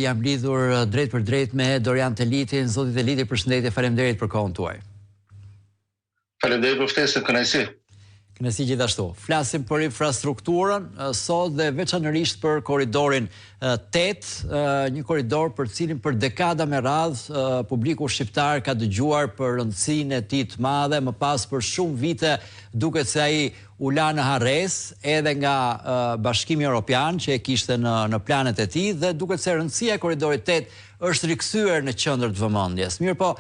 Jam lidhur drejt për drejt me Dorian Telitin. Zoti Teliti, përshëndetje, faleminderit për kohën tuaj. Faleminderit për ftesën, kënaqësi. Kënaqësi gjithashtu. Flasim për infrastrukturën sot dhe veçanërisht për korridorin 8, një korridor për cilin për dekada me radhë publiku shqiptar ka dëgjuar për rëndësinë e tij të madhe, më pas për shumë vite duket se ai u la në harres edhe nga Bashkimi Evropian që e kishte në planet e tij dhe duket se rëndësia e korridorit 8 është rikthyer në qendër të vëmendjes. Mirpo,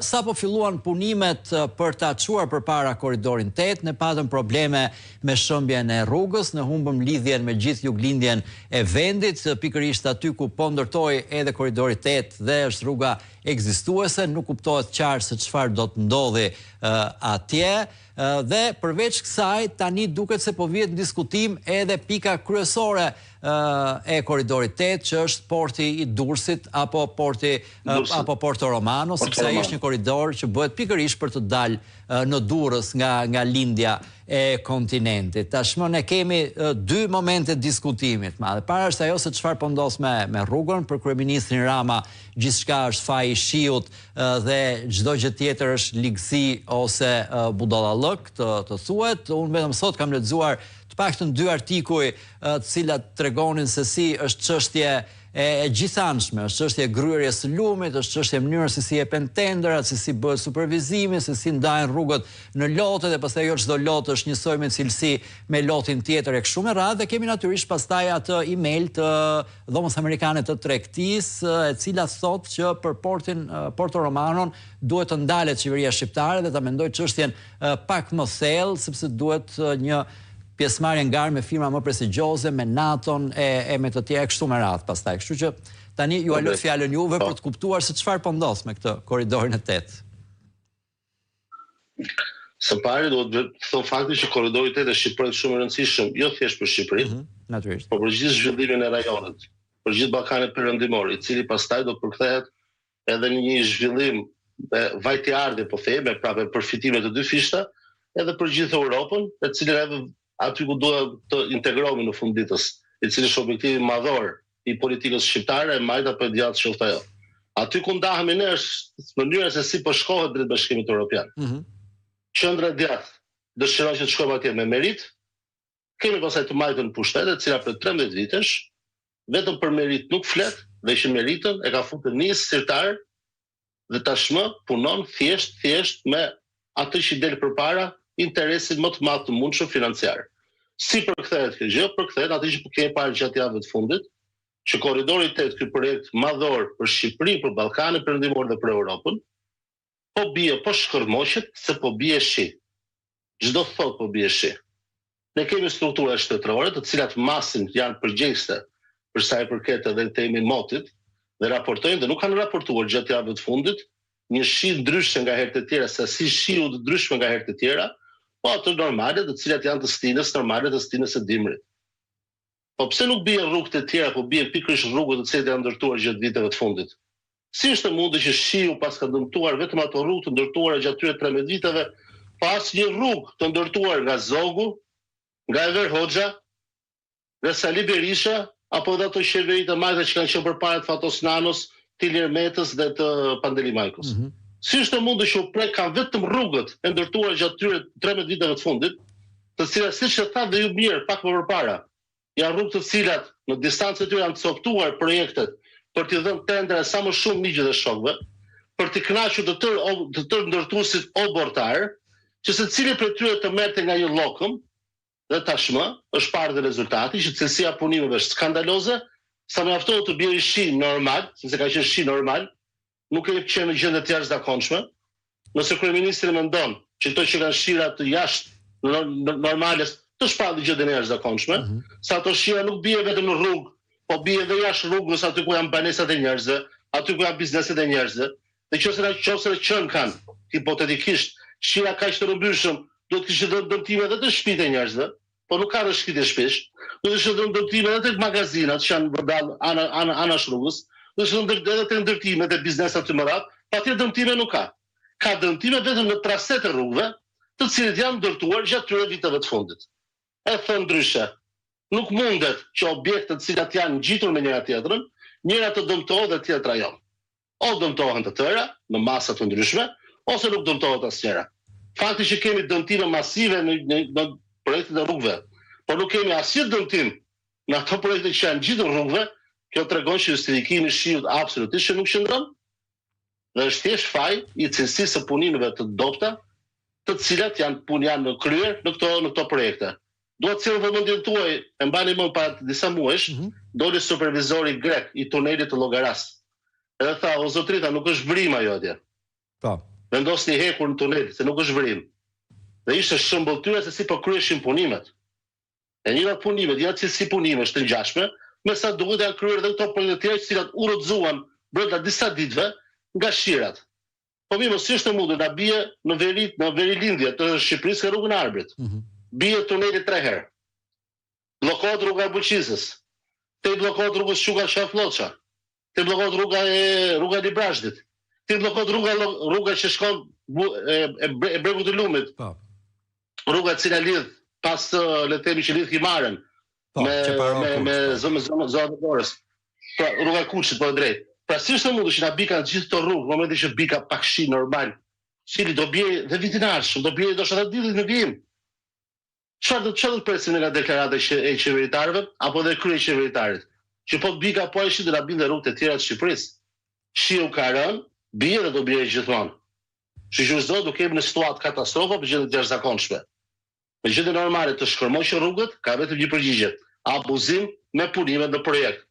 sapo filluan punimet për ta çuar përpara korridorin 8, ne patëm probleme me shëmbjen e rrugës, ne humbëm lidhjen me gjithë juglindjen e vendit, pikërisht aty ku po ndërtoi edhe korridori 8 dhe është rruga ekzistuese, nuk kuptohet qartë se çfarë do të ndodhi atje. Dhe përveç kësaj, tani duket se po vihet në diskutim edhe pika kryesore e korridorit 8, që është porti i Durrësit apo Porto Romano, sepse ai është një korridor që bëhet pikërisht për të dalë në Durrës nga lindja e kontinentit. Tashmë ne kemi dy momente diskutimit. Para është ajo se çfarë po ndos me rrugën, për kryeministrin Rama gjithçka është faji i shiut dhe çdo gjë tjetër është ligësi ose budallallëk të thuhet. Unë vetëm sot kam lexuar të paktën 2 artikuj të cilat tregonin se si është çështje e gjithanshme, është çështje gryerjes së lumit, është çështje mënyrës se si jepen tenderat, se si bëhet supervizimi, se si ndahen rrugët në lote dhe pastaj jo çdo lot është njësoj me cilësi me lotin tjetër e kështu me radhë. Dhe kemi natyrisht pastaj atë email të Dhomës Amerikane të Tregtisë, e cila thotë që për portin Porto Romanon duhet të ndalet qeveria shqiptare dhe ta mendoj çështjen pak më thellë, sepse duhet një pjesëmarrje ngarë me firma më prestigjioze, me NATO-n e me të tjerë kështu me radhë pastaj. Kështu që tani ju a lë fjalën juve për të kuptuar se çfarë po ndodh me këtë korridorin e 8. Së pari do të them faktin që korridori 8 është projekt shumë i rëndësishëm, jo thjesht për Shqipërinë, natyrisht, por për gjithë zhvillimin e rajonit, për gjithë Ballkanin Perëndimor, i cili pastaj do të përkthehet edhe në një zhvillim vajtëardhje, po themi, prapë përfitime të dy fishta, edhe për gjithë Europën, e cila edhe aty ku duhet të integrohemi në fund ditës, i cili është objektivi madhor i politikës shqiptare, e majt apo e djathtë qoftë ajo. Aty ku ndahemi ne është mënyra se si po shkohet drejt Bashkimit Evropian. Qendra e djathtë dëshiron që të shkojmë atje me merit. Kemi pasaj të majtën pushtet, e cila për 13 vitesh vetëm për merit nuk flet, dhe që meritën e ka futur një sirtar dhe tashmë punon thjesht me atë që del përpara interesit më të madh të mundshëm financiar. Si përkthehet kjo gjë? Përkthehet atë që kemi parë gjatë javëve të fundit, që korridori 8, ky projekt madhor për Shqipërinë, për Ballkanin Perëndimor dhe për Europën, po bie, po shkërmoqet se po bie shi. Çdo thot po bie shi. Ne kemi struktura shtetërore, të cilat masin janë përgjegjëse për sa i përket edhe temën motit, dhe raportojnë dhe nuk kanë raportuar gjatë javëve të fundit një shi ndryshe nga herët e tjera, sasi shiu të ndryshme nga herët e tjera, po ato normale, të cilat janë të stinës normale, të stinës e dimrit. Po pse nuk bie rrugët e tjera, po bie pikërisht rrugët të cilat janë ndërtuar gjatë viteve të fundit? Si është e mundur që shiu pas ka dëmtuar vetëm ato rrugë të ndërtuara gjatë këtyre 13 viteve, pa asnjë rrugë të ndërtuar nga Zogu, nga Enver Hoxha, nga Sali Berisha, apo dhe ato qeveri të majta që kanë qenë përpara të Fatos Nanos, të Ilir Metës dhe të Pandeli Majkos. Si është e mundur që u prek kanë vetëm rrugët e ndërtuara gjatë këtyre 13 viteve të fundit, të cilat siç e tha dhe ju mirë pak më përpara, janë rrugë të cilat në distancë të tyre janë coptuar projektet për t'i dhënë tendera sa më shumë miqve dhe shokëve, për t'i kënaqur të tërë ndërtuesit obortar, që secili prej tyre të merrte nga një llokëm, dhe tashmë është parë dhe rezultati që cilësia punimeve është skandaloze, sa mjaftohet të bjerë shi normal, sepse ka qenë shi normal, nuk e qenë në gjendje të jashtëzakonshme. Nëse kryeministri mendon që ato që kanë shira të jashtë normale të shpallin gjë të jashtëzakonshme, sa ato shira nuk bie vetëm në rrugë, po bie edhe jashtë rrugës aty ku janë banesat e njerëzve, aty ku janë bizneset e njerëzve. Dhe nëse qen kanë hipotetikisht shira kaq të rëmbyshëm, do të kishte dhënë dëmtime edhe të shtëpitë e njerëzve, po nuk ka rrshqitje shpesh. Do të kishte dhënë dëmtime edhe tek magazinat që janë vërdall anash rrugës. Do të thonë edhe të ndërtimet e biznesat të mëdha, patjetër dëmtime nuk ka. Ka dëmtime vetëm në traset e rrugëve, të cilët janë ndërtuar gjatë këtyre viteve të fundit. E thënë ndryshe, nuk mundet që objektet të cilat janë ngjitur me njëra tjetrën, njëra të dëmtohet dhe tjetra jo. O dëmtohen të tëra në masa të ndryshme, ose nuk dëmtohet asnjëra. Fakti që kemi dëmtime masive në projektet e rrugëve, por nuk kemi asnjë dëmtim në ato projekte që janë gjithë rrugëve, kjo tregon që justifikimi i shiut absolutisht që nuk qëndron, dhe është thjesht faj i cilësisë së punimeve të dobta, të cilat janë kryer në këto projekte. Dua të sjell vëmendjen tuaj, e mbani më para disa muajsh, doli supervizori grek i tunelit të Llogaras. Edhe tha, o zotrita, nuk është vrim ajo atje. Po. Vendosni hekur në tunel, se nuk është vrim. Dhe ishte shëmbëltyra se si po kryeshin punimet. E njëra punimet, janë si punime të ngjashme, me sa duhet janë kryer edhe këto projekte të tjera të cilat urrëzuan brenda disa ditëve nga shirat. Po mirë, si është e mundur na bie në verilindje të Shqipërisë ka rrugën e Arbrit. Bie tuneli 3 herë. Bllokohet rruga e Buqisës. Te bllokohet rruga Shuka Shaflloça. Te bllokohet rruga e Librazhdit. Te bllokohet rruga që shkon e Bregut të Lumit. Po. Rruga e cila lidh pas le të themi që lidh Himaren me zonën e Dorës. Pra rruga e Kuçit po drejt. Pra si është mundur që na bika gjithë këto rrugë, në momentin që bika pak shi normal, cili do bie dhe vitin ardhshëm, do bie do shata ditët në vijim. Çfarë do të presim nga deklarata e qeveritarëve apo dhe kryeqeveritarit? Që po bika po ai shi do na binde rrugët e tjera të Shqipërisë. Shiu ka rënë, bie dhe do bie gjithmonë. Shqyrëzo do kemi në situatë katastrofe për gjendje të jashtëzakonshme. Në gjendje normale të shkërmoqë rrugët, ka vetëm një përgjigje: abuzim me punime në projekt.